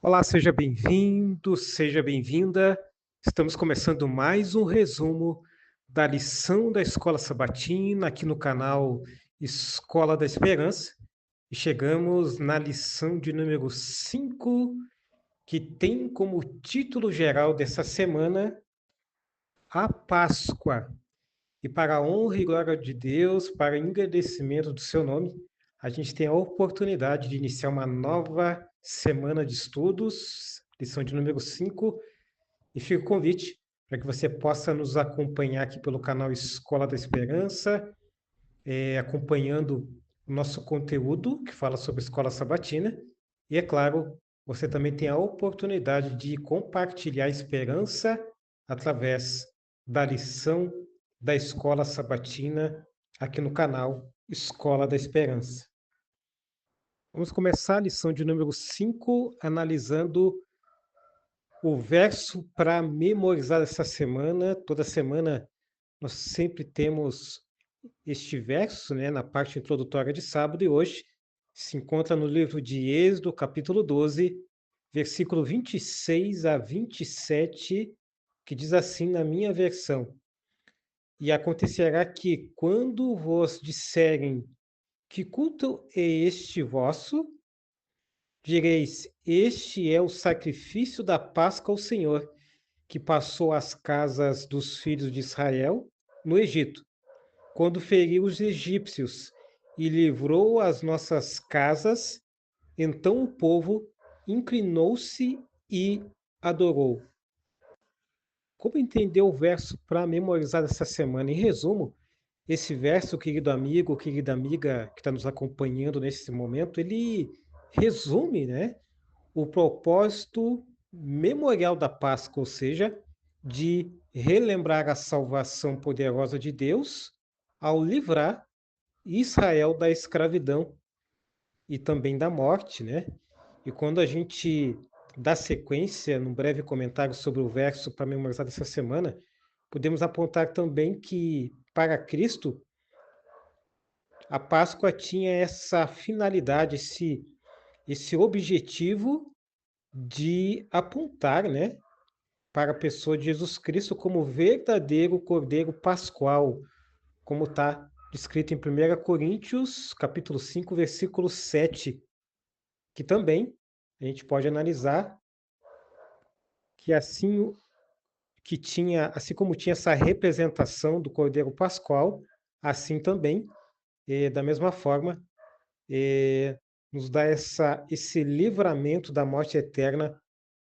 Olá, seja bem-vindo, seja bem-vinda. Estamos começando mais um resumo da lição da Escola Sabatina aqui no canal Escola da Esperança. E chegamos na lição de número 5, que tem como título geral dessa semana a Páscoa. E para a honra e glória de Deus, para engrandecimento do seu nome, a gente tem a oportunidade de iniciar uma nova semana de estudos, lição de número 5, e fica o convite para que você possa nos acompanhar aqui pelo canal Escola da Esperança, acompanhando o nosso conteúdo que fala sobre Escola Sabatina. E, é claro, você também tem a oportunidade de compartilhar a esperança através da lição da Escola Sabatina aqui no canal Escola da Esperança. Vamos começar a lição de número 5, analisando o verso para memorizar essa semana. Toda semana nós sempre temos este verso, né, na parte introdutória de sábado, e hoje se encontra no livro de Êxodo, capítulo 12, versículo 26 a 27, que diz assim na minha versão: E acontecerá que, quando vos disserem que culto é este vosso, direis: Este é o sacrifício da Páscoa ao Senhor, que passou às casas dos filhos de Israel no Egito, quando feriu os egípcios e livrou as nossas casas. Então o povo inclinou-se e adorou. Como entender o verso para memorizar essa semana? Em resumo, esse verso, querido amigo, querida amiga que está nos acompanhando nesse momento, ele resume, né, o propósito memorial da Páscoa, ou seja, de relembrar a salvação poderosa de Deus ao livrar Israel da escravidão e também da morte, né? E quando a gente dá sequência, num breve comentário sobre o verso para memorizar dessa semana, podemos apontar também que, para Cristo, a Páscoa tinha essa finalidade, esse objetivo de apontar, né, para a pessoa de Jesus Cristo como verdadeiro Cordeiro Pascual, como está descrito em 1 Coríntios, capítulo 5, versículo 7, que também a gente pode analisar que assim como tinha essa representação do Cordeiro Pascual, assim também, da mesma forma, nos dá esse livramento da morte eterna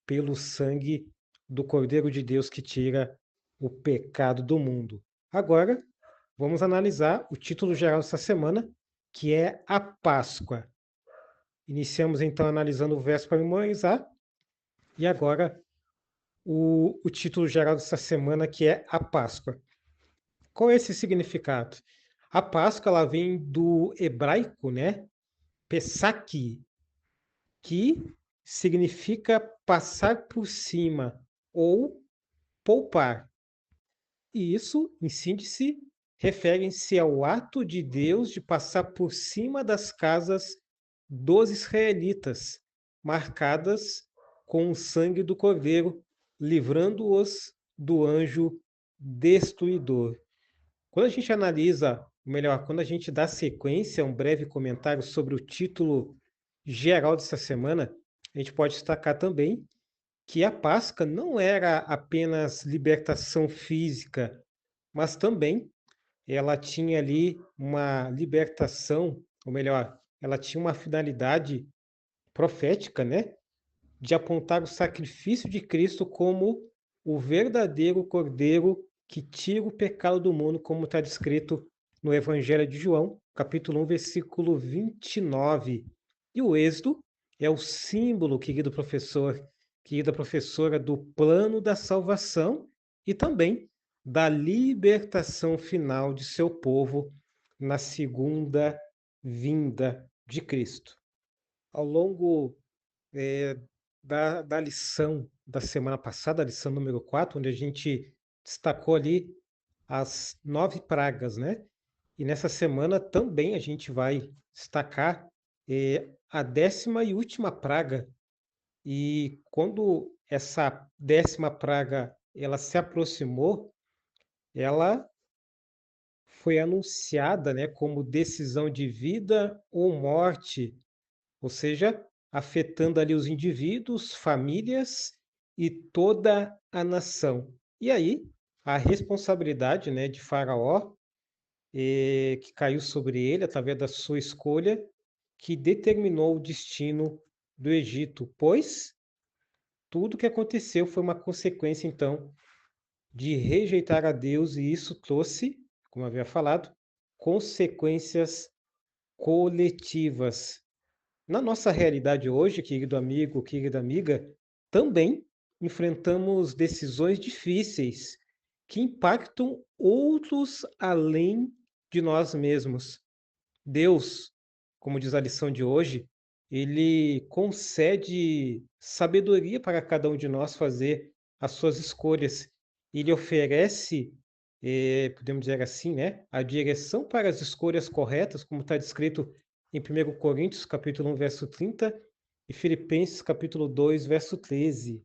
pelo sangue do Cordeiro de Deus que tira o pecado do mundo. Agora, vamos analisar o título geral dessa semana, que é a Páscoa. Iniciamos então analisando o verso para memorizar, e agora o título geral dessa semana, que é a Páscoa. Qual é esse significado? A Páscoa ela vem do hebraico, né? Pesach, que significa passar por cima ou poupar. E isso, em síntese, refere-se ao ato de Deus de passar por cima das casas dos israelitas, marcadas com o sangue do Cordeiro, livrando-os do anjo destruidor. Quando a gente analisa, melhor, quando a gente dá sequência a um breve comentário sobre o título geral dessa semana, a gente pode destacar também que a Páscoa não era apenas libertação física, mas também ela tinha ali uma libertação, ou melhor, ela tinha uma finalidade profética, né, de apontar o sacrifício de Cristo como o verdadeiro Cordeiro que tira o pecado do mundo, como está descrito no Evangelho de João, capítulo 1, versículo 29. E o êxodo é o símbolo, querido professor, querida professora, do plano da salvação e também da libertação final de seu povo na segunda vinda de Cristo. Ao longo eh, da lição da semana passada, a lição número 4, onde a gente destacou ali as 9 pragas, né? E nessa semana também a gente vai destacar a 10ª e última praga, E quando essa 10ª praga ela se aproximou, ela foi anunciada, né, como decisão de vida ou morte, ou seja, afetando ali os indivíduos, famílias e toda a nação. E aí, a responsabilidade, né, de Faraó, que caiu sobre ele através da sua escolha, que determinou o destino do Egito, pois tudo o que aconteceu foi uma consequência, então, de rejeitar a Deus, e isso trouxe, como eu havia falado, consequências coletivas. Na nossa realidade hoje, querido amigo, querida amiga, também enfrentamos decisões difíceis que impactam outros além de nós mesmos. Deus, como diz a lição de hoje, ele concede sabedoria para cada um de nós fazer as suas escolhas. Ele oferece, podemos dizer assim, né, a direção para as escolhas corretas, como está descrito em 1 Coríntios, capítulo 1, verso 30, e Filipenses, capítulo 2, verso 13.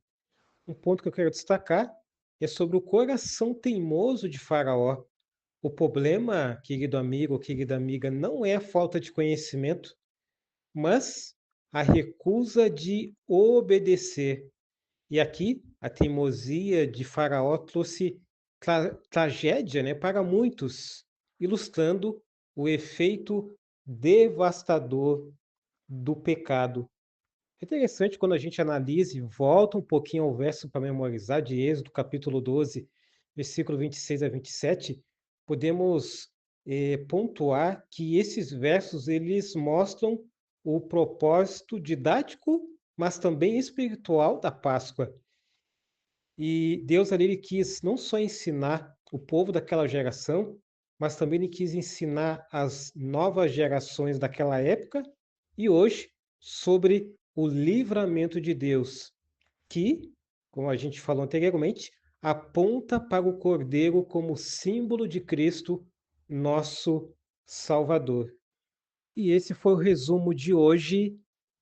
Um ponto que eu quero destacar é sobre o coração teimoso de Faraó. O problema, querido amigo ou querida amiga, não é a falta de conhecimento, mas a recusa de obedecer. E aqui, a teimosia de Faraó trouxe tragédia, né, para muitos, ilustrando o efeito devastador do pecado. É interessante quando a gente analisa e volta um pouquinho ao verso para memorizar, de Êxodo, capítulo 12, versículo 26 a 27, podemos pontuar que esses versos eles mostram o propósito didático, mas também espiritual da Páscoa. E Deus ali ele quis não só ensinar o povo daquela geração, mas também ele quis ensinar as novas gerações daquela época e hoje sobre o livramento de Deus, que, como a gente falou anteriormente, aponta para o Cordeiro como símbolo de Cristo, nosso Salvador. E esse foi o resumo de hoje,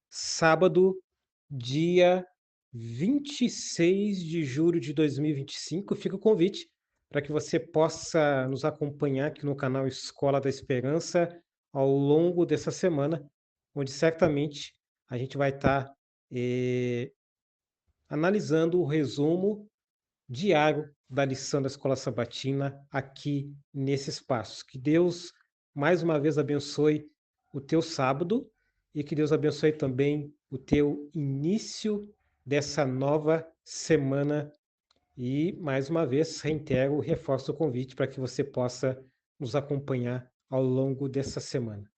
sábado, dia 26 de julho de 2025. Fica o convite para que você possa nos acompanhar aqui no canal Escola da Esperança ao longo dessa semana, onde certamente a gente vai estar analisando o resumo diário da lição da Escola Sabatina aqui nesse espaço. Que Deus mais uma vez abençoe o teu sábado e que Deus abençoe também o teu início dessa nova semana. E mais uma vez reitero, reforço o convite para que você possa nos acompanhar ao longo dessa semana.